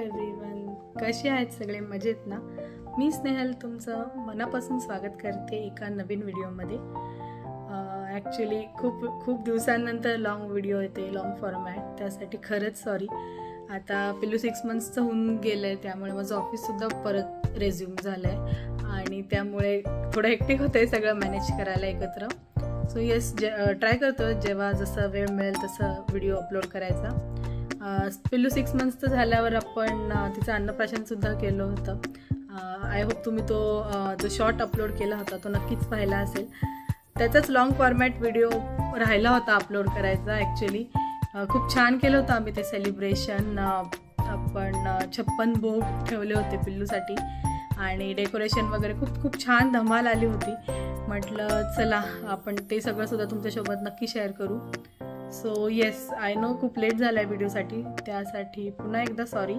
Everyone, कसे आहेत सगळे? मजेत ना? मी स्नेहल तुमचं मनापासून स्वागत करते एका नवीन व्हिडिओमध्ये. ॲक्च्युली खूप दिवसांनंतर लॉंग व्हिडिओ येते, लॉंग फॉर्मॅट, त्यासाठी खरंच सॉरी. आता पिल्लू 6 मंथ्सचं होऊन गेलं आहे, त्यामुळे माझं ऑफिससुद्धा परत रेझ्यूम झालं आहे आणि त्यामुळे थोडं हेक्टिक होतं आहे सगळं मॅनेज करायला एकत्र. सो येस, ट्राय करतो जेव्हा जसं वेळ मिळेल तसं व्हिडिओ अपलोड करायचा. पिल्लू 6 मंथ्सचं झाल्यावर आपण तिचं अन्नप्राशनसुद्धा केलं होतं. आय होप तुम्ही तो जो शॉर्ट अपलोड केला होता तो नक्कीच पाहिला असेल. त्याचाच लॉंग फॉर्मॅट व्हिडिओ राहिला होता अपलोड करायचा. ॲक्च्युली खूप छान केलं होतं आम्ही ते सेलिब्रेशन. आपण 56 भोग ठेवले होते पिल्लूसाठी आणि डेकोरेशन वगैरे खूप छान धमाल आली होती. म्हटलं चला आपण ते सगळंसुद्धा तुमच्यासोबत नक्की शेअर करू. सो येस, आय नो खूप लेट झाला आहे व्हिडिओसाठी, त्यासाठी पुन्हा एकदा सॉरी.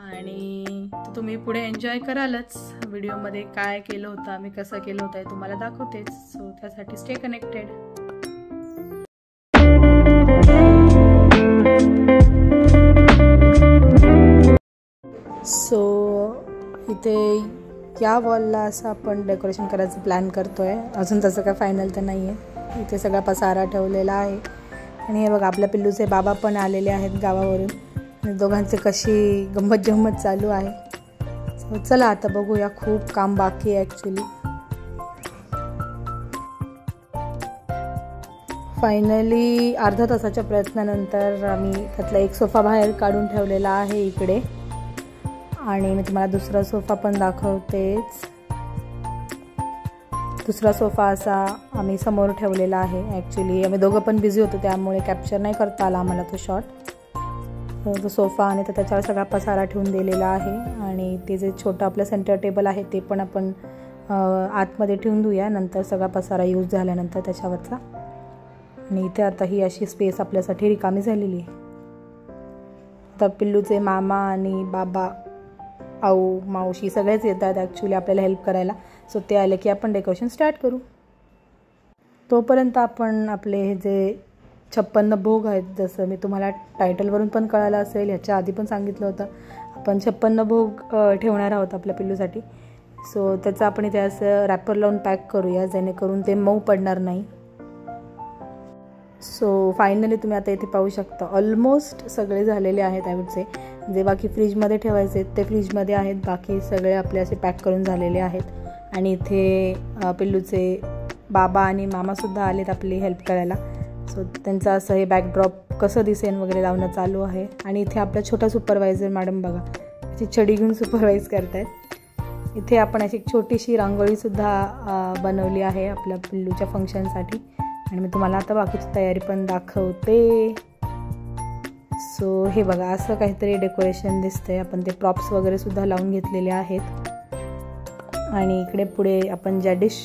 आणि तुम्ही पुढे एन्जॉय करालच. व्हिडिओमध्ये काय केलं होतं, आम्ही कसं केलं होतं हे तुम्हाला दाखवतेच. सो त्यासाठी स्टे कनेक्टेड. सो इथे या वॉलला असं आपण डेकोरेशन करायचं प्लॅन करतो आहे. अजून तसं काय फायनल तर नाही आहे. इथे सगळा पसारा ठेवलेला आहे आणि हे बघा आपल्या पिल्लूचे बाबा पण आलेले आहेत गावावरून आणि दोघांचे कशी गंमत चालू आहे. सो चला आता बघूया. खूप काम बाकी आहे ॲक्च्युली. फायनली अर्धा तासाच्या प्रयत्नानंतर आम्ही त्यातला एक सोफा बाहेर काढून ठेवलेला आहे इकडे आणि मी तुम्हाला दुसरा सोफा पण दाखवतेच. दुसरा सोफा असा आम्ही समोर ठेवलेला आहे. ॲक्च्युली आम्ही दोघं पण बिझी होतो त्यामुळे कॅप्चर नाही करता आला आम्हाला तो शॉट. तो सोफा आणि त्याच्यावर सगळा पसारा ठेवून दिलेला आहे आणि ते जे छोटं आपलं सेंटर टेबल आहे ते पण आपण आतमध्ये ठेवून देऊया नंतर सगळा पसारा यूज झाल्यानंतर त्याच्यावरचा. आणि इथे आता ही अशी स्पेस आपल्यासाठी रिकामी झालेली आहे. आता पिल्लूचे मामा आणि बाबा, आऊ, मावशी सगळेच येतात ॲक्च्युली आपल्याला हेल्प करायला. सो ते आले की आपण डेकोरेशन स्टार्ट करू. तोपर्यंत आपण आपले हे जे 56 भोग आहेत, जसं मी तुम्हाला टायटलवरून पण कळालं असेल, ह्याच्या आधी पण सांगितलं होतं, आपण 56 भोग ठेवणार आहोत आपल्या पिल्लूसाठी. सो त्याचं आपण इथे असं रॅपर लावून पॅक करूया जेणेकरून ते मऊ पडणार नाही. सो फायनली तुम्ही आता इथे पाहू शकता ऑलमोस्ट सगळे झालेले आहेत. आय वुड से जे बाकी फ्रीजमध्ये ठेवायचे ते फ्रीजमध्ये आहेत, बाकी सगळे आपले असे पॅक करून झालेले आहेत. आणि इथे पिल्लूचे बाबा आणि मामासुद्धा आलेत आपली हेल्प करायला. सो त्यांचं असं हे बॅकड्रॉप कसं दिसेन वगैरे लावणं चालू आहे. आणि इथे आपला छोटा सुपरवायझर मॅडम बघा त्याची छडी घेऊन सुपरवाईज करत आहेत. इथे आपण अशी एक छोटीशी रांगोळीसुद्धा बनवली आहे आपल्या पिल्लूच्या फंक्शनसाठी आणि मी तुम्हाला आता बाकीची तयारी पण दाखवते. सो हे बघा असं काहीतरी डेकोरेशन दिसतंय. आपण ते प्रॉप्स वगैरे सुद्धा लावून घेतलेले आहेत आणि इकडे पुढे आपण ज्या डिश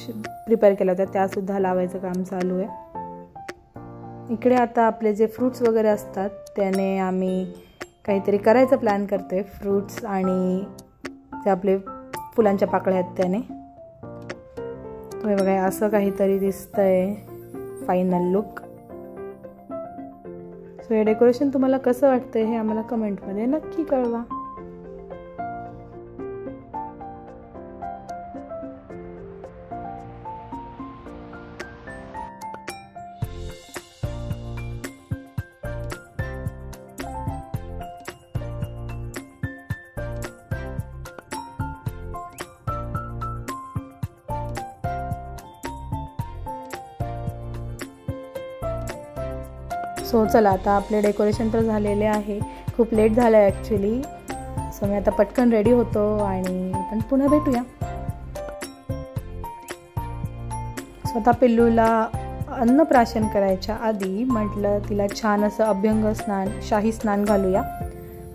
प्रिपेअर केल्या होत्या त्यासुद्धा लावायचं काम चालू आहे. इकडे आता आपले जे फ्रूट्स वगैरे असतात त्याने आम्ही काहीतरी करायचं प्लॅन करतो आहे. फ्रूट्स आणि जे आपले फुलांच्या पाकळ्या आहेत त्याने. हे बघा असं काहीतरी दिसतंय फायनल लुक. सो हे डेकोरेशन तुम्हाला कसं वाटतंय हे आम्हाला कमेंटमध्ये नक्की कळवा. सो चला आता आपले डेकोरेशन तर झालेले आहे. खूप लेट झालं आहे ॲक्च्युली. सो मी आता पटकन रेडी होतो आणि आपण पुन्हा भेटूया. स्वतः पिल्लूला अन्नप्राशन करायच्या आधी म्हटलं तिला छान असं अभ्यंग स्नान, शाही स्नान घालूया.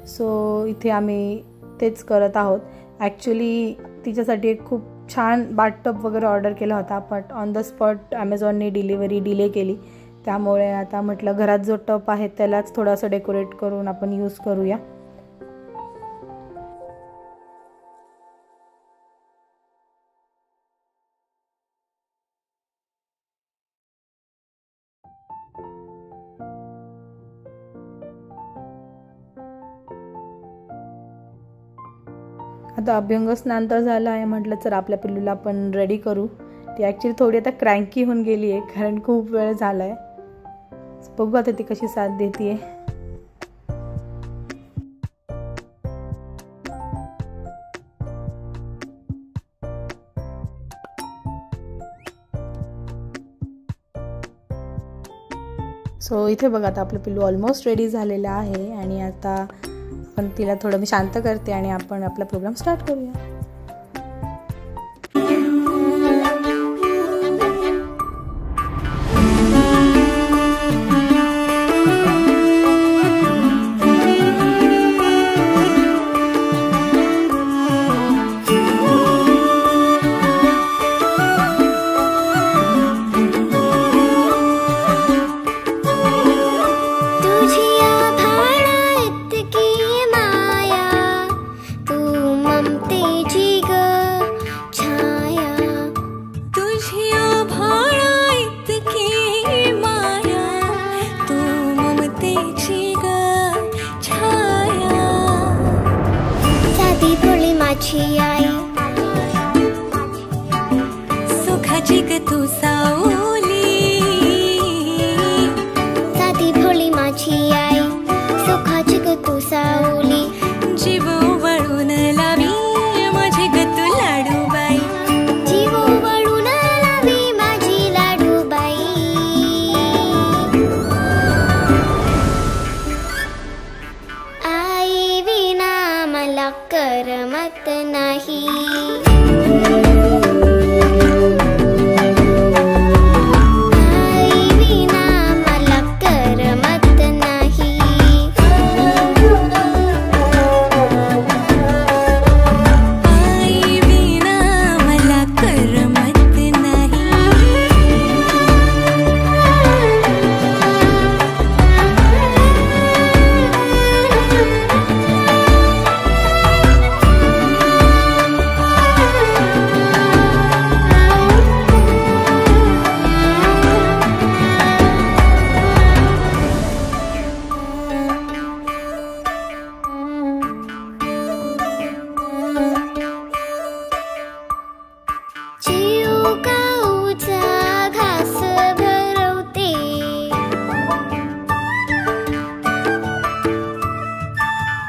सो इथे आम्ही तेच करत आहोत. ॲक्च्युली तिच्यासाठी एक खूप छान बाथटब वगैरे ऑर्डर केला होता, बट ऑन द स्पॉट ॲमेझॉनने डिलिव्हरी डिले केली. त्यामुळे आता म्हटलं घरात जो टप आहे त्यालाच थोडंसं डेकोरेट करून आपण यूज करूया. आता अभ्यंग स्नान तर झालं आहे, म्हटलं तर आपल्या पिल्लूला आपण रेडी करू. ती ॲक्च्युली थोडी आता क्रँकी होऊन गेली आहे, कारण खूप वेळ झाला आहे. बघू आता ती कशी साथ देते आहे. सो इथे बघा आता आपलं पिल्लू ऑलमोस्ट रेडी झालेलं आहे आणि आता आपण तिला थोडं मी शांत करते आणि आपण आपला प्रोग्राम स्टार्ट करूया. सुखाची ग तू सावली, साधी भोळी माझी आई, सुखाची ग तू सावली, जीव वळून लावी माझी ग तू लाडूबाई, जीव वळून लावी माझी लाडूबाई. आई विना मला करमत नाही,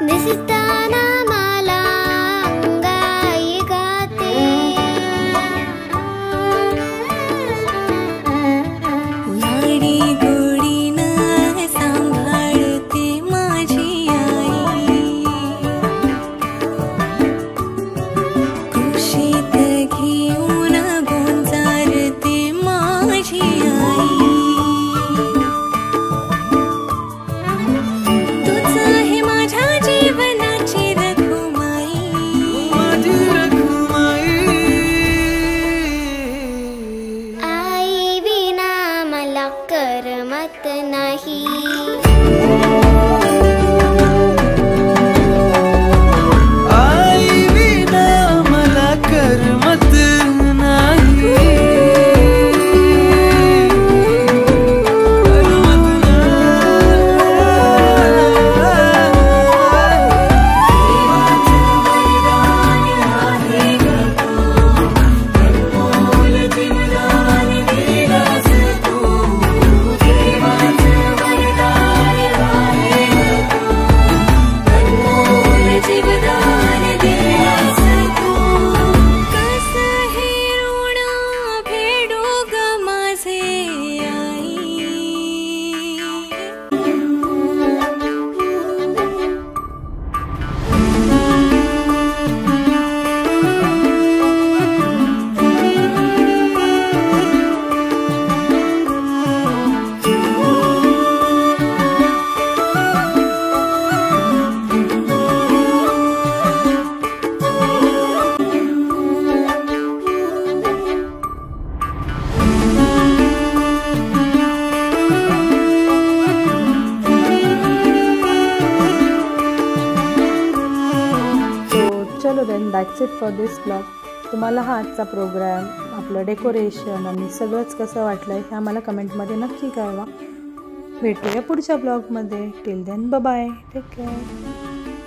दिसताना मला अंगाई गाते, लाडी गोडीनं सांभाळते माझी आई, कुशीत घेऊन गोंजारते माझी आई. करमत नाही, आई विना मला करमत नाही, चलो then that's it for this blog. तुम्हाला हा आजचा प्रोग्राम, आपलं डेकोरेशन आणि सगळंच कसं वाटलं आहे हे आम्हाला कमेंटमध्ये नक्की कळवा. भेटूया पुढच्या ब्लॉगमध्ये. Till then bye bye, take care.